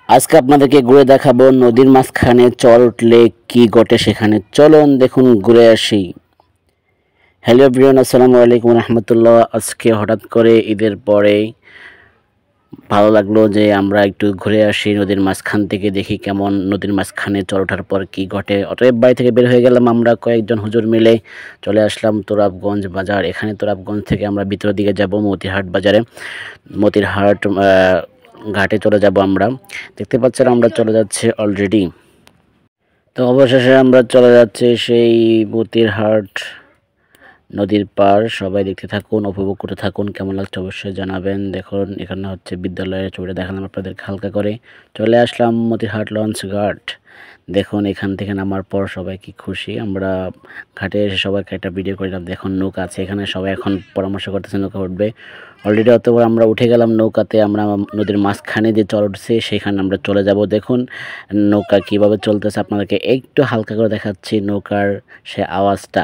আজকে আপনাদেরকে ঘুরে দেখাবো নদীর মাঝখানে চর উঠলে কি ঘটে সেখানে। চলুন দেখুন, ঘুরে আসি। হ্যালো এভরিওয়ান, আসসালামু আলাইকুম রহমতুল্লাহ। আজকে হঠাৎ করে ঈদের পরে ভালো লাগলো যে আমরা একটু ঘুরে আসি নদীর মাঝখান থেকে, দেখি কেমন নদীর মাঝখানে চর ওঠার পর কি ঘটে। অতএব বাড়ি থেকে বের হয়ে গেলাম, আমরা কয়েকজন হুজুর মিলে চলে আসলাম তোরাবগঞ্জ বাজার। এখানে তোরাবগঞ্জ থেকে আমরা ভিতরের দিকে যাব মতিহাট বাজারে, মতিহাট ঘাটে চলে যাব আমরা। দেখতে পাচ্ছেন আমরা চলে যাচ্ছি অলরেডি। তো অবশেষে আমরা চলে যাচ্ছি সেই মতিহাট নদীর পার। সবাই দেখতে থাকুন, উপভোগ করতে থাকুন, কেমন লাগছে অবশ্যই জানাবেন। দেখুন এখানে হচ্ছে বিদ্যালয়ের ছবিটা দেখালাম আপনাদেরকে হালকা করে। চলে আসলাম মতিহাট লঞ্চ ঘাট। দেখুন এখান থেকে নামার পর সবাই কি খুশি। আমরা ঘাটে এসে সবাইকে একটা ভিডিও করলাম। দেখুন নৌকা আছে এখানে, সবাই এখন পরামর্শ করতেছে নৌকা উঠবে। অলরেডি অতবার আমরা উঠে গেলাম নৌকাতে। আমরা নদীর মাঝখানে যে চর উঠছে সেখানে আমরা চলে যাব। দেখুন নৌকা কিভাবে চলতেছে, আপনাদেরকে একটু হালকা করে দেখাচ্ছি নৌকার সে আওয়াজটা।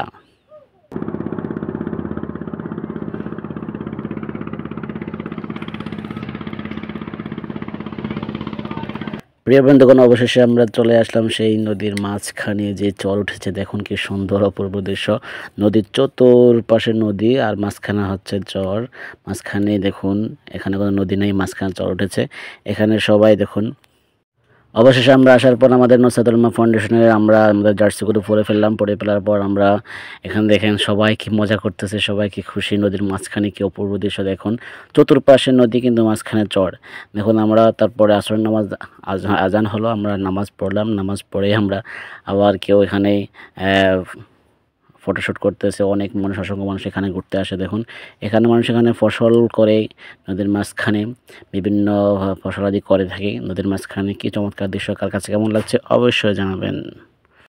প্রিয় বন্ধুগণ, অবশেষে আমরা চলে আসলাম সেই নদীর মাঝখানে যে চর উঠেছে। দেখুন কি সুন্দর অপূর্ব দৃশ্য। নদীর চতুর্পাশে নদী আর মাঝখানে হচ্ছে চর। মাঝখানে দেখুন এখানে কোনো নদী নেই, মাঝখানে চর উঠেছে। এখানে সবাই দেখুন। অবশেষে আমরা আসার পর আমাদের নুসরাতুল উম্মাহ ফাউন্ডেশনের আমরা আমাদের জার্সিগুলো পরে ফেললাম। পরে ফেলার পর আমরা এখানে দেখেন সবাই কি মজা করতেছে, সবাই কি খুশি। নদীর মাঝখানে কি অপূর্ব দৃশ্য দেখুন। চতুর্পাশে নদী কিন্তু মাঝখানে চর। দেখুন আমরা তারপরে আসরের নামাজ আজান হলো, আমরা নামাজ পড়লাম। নামাজ পড়ে আমরা আবার কেউ এখানে ফটোশ্যুট করতেছে। অনেক মানুষ, অসংখ্য মানুষ এখানে ঘুরতে আসে। দেখুন এখানে মানুষ এখানে ফসল করে নদীর মাঝখানে বিভিন্ন ফসলাদি করে থাকে নদীর মাঝখানে। কি চমৎকার দৃশ্য, কার কাছে কেমন লাগছে অবশ্যই জানাবেন।